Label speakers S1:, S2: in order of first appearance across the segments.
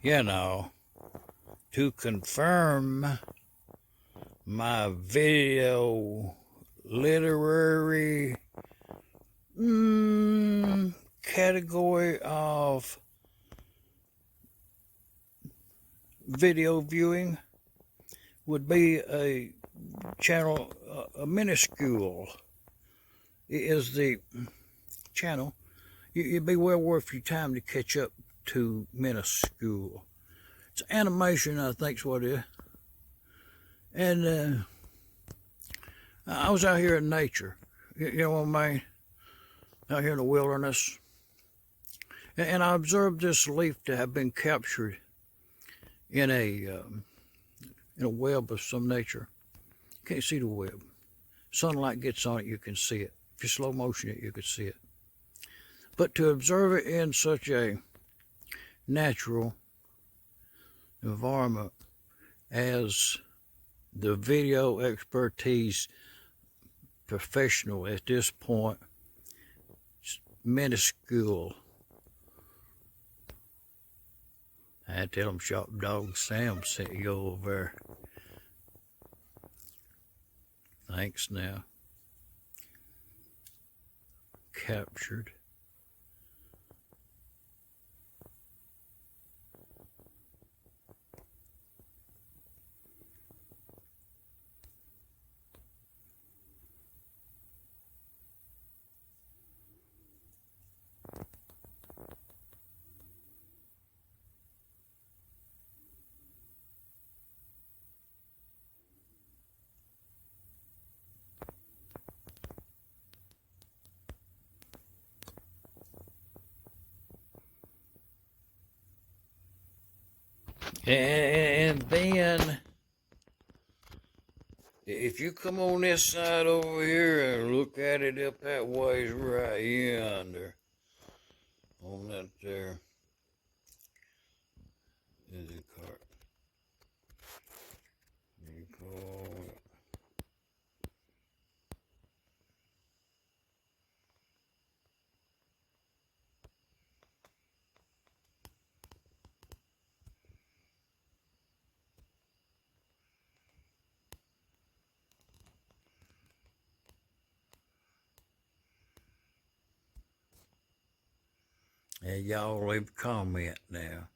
S1: you know, to confirm my video literary category of video viewing would be a channel, a minuscule is the channel. It'd be well worth your time to catch up to minuscule. It's animation, I think, is what it is. And I was out here in nature, you know what I mean? Out here in the wilderness. And I observed this leaf to have been captured in a web of some nature. You can't see the web. Sunlight gets on it, you can see it. If you slow motion it, you can see it. But to observe it in such a natural environment as the video expertise professional at this point, minuscule. I had to tell him Shop Dog Sam sent you over there. Thanks now. Captured. And then, if you come on this side over here and look at it up that ways right yonder, on that there is a cart. You call it. And y'all leave a comment now.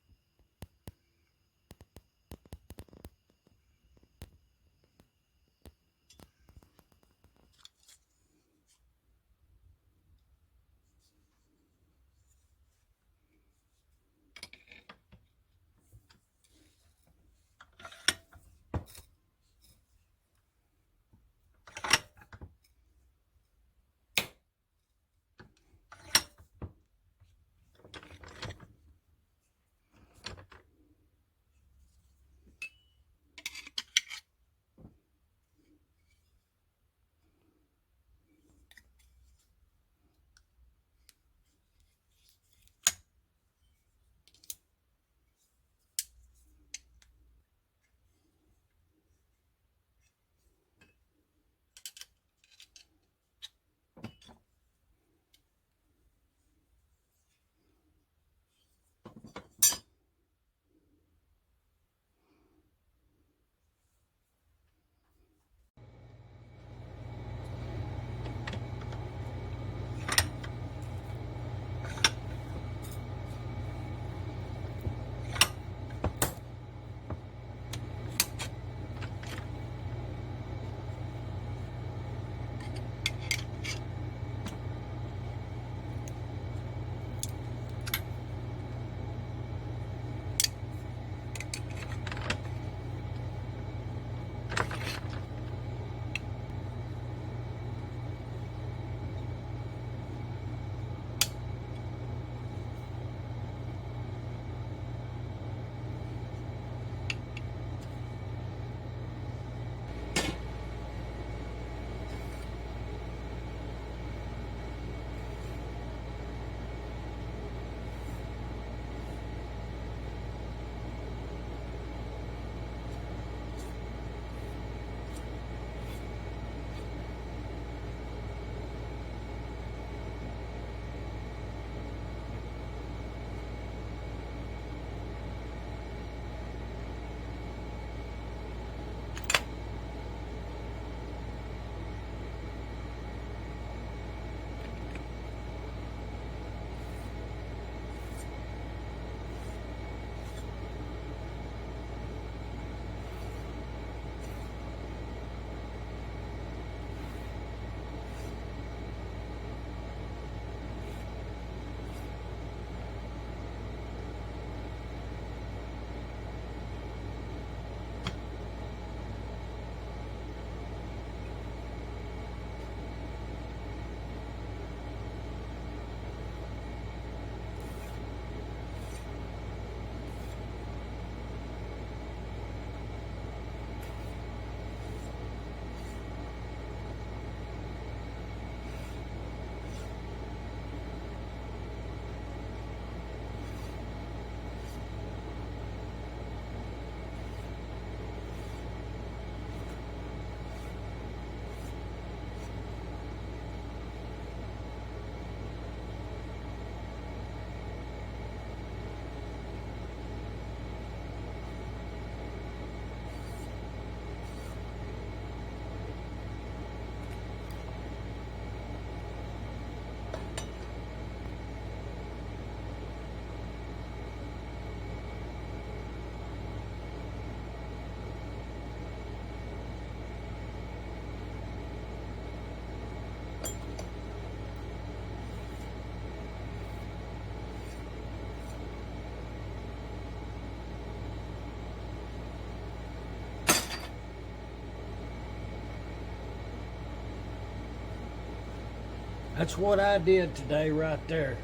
S1: That's what I did today right there.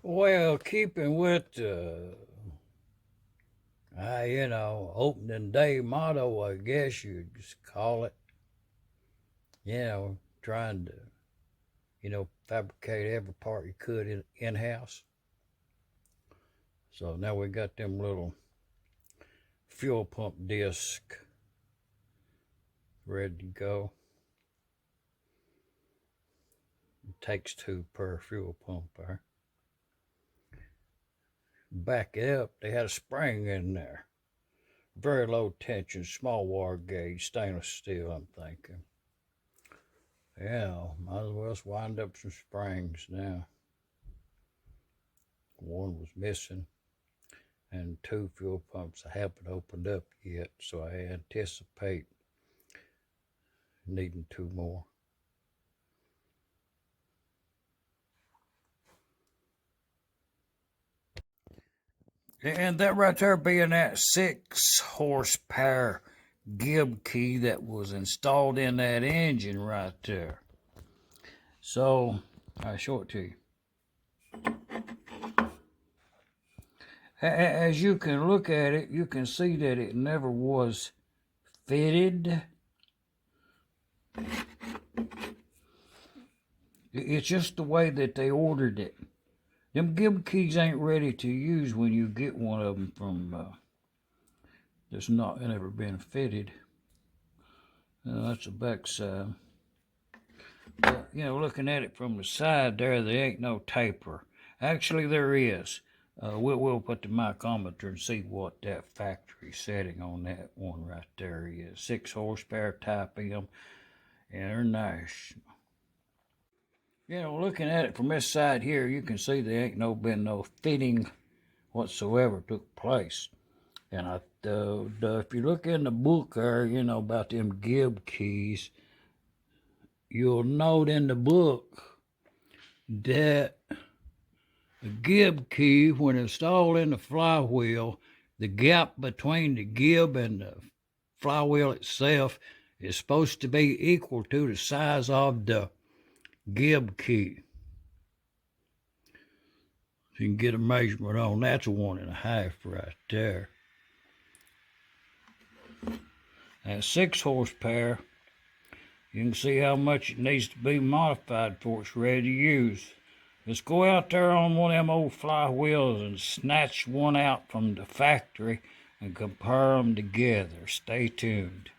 S1: Well, keeping with opening day motto, I guess you'd call it. Trying to, fabricate every part you could in-house. So now we got them little fuel pump discs ready to go. It takes 2 per fuel pump there. Back it up, they had a spring in there. Very low tension, small wire gauge, stainless steel, I'm thinking. Yeah, might as well wind up some springs now. One was missing, and 2 fuel pumps I haven't opened up yet, so I anticipate needing 2 more. And that right there being that 6 horsepower gib-key that was installed in that engine right there. So, I'll show it to you. As you can look at it, you can see that it never was fitted. It's just the way that they ordered it. Them gib-keys ain't ready to use when you get one of them from that's not never been fitted. That's the back side. But, looking at it from the side there ain't no taper. Actually, there is. We'll put the micrometer and see what that factory setting on that one right there is. 6 horsepower type M, international. Looking at it from this side here, you can see there ain't been no fitting whatsoever took place. And if you look in the book there, about them gib-keys, you'll note in the book that the gib-key, when installed in the flywheel, the gap between the gib and the flywheel itself is supposed to be equal to the size of the gib-key. So you can get a measurement on that's a 1.5 right there. At 6 horsepower, you can see how much it needs to be modified before it's ready to use. Let's go out there on one of them old flywheels and snatch one out from the factory and compare them together. Stay tuned.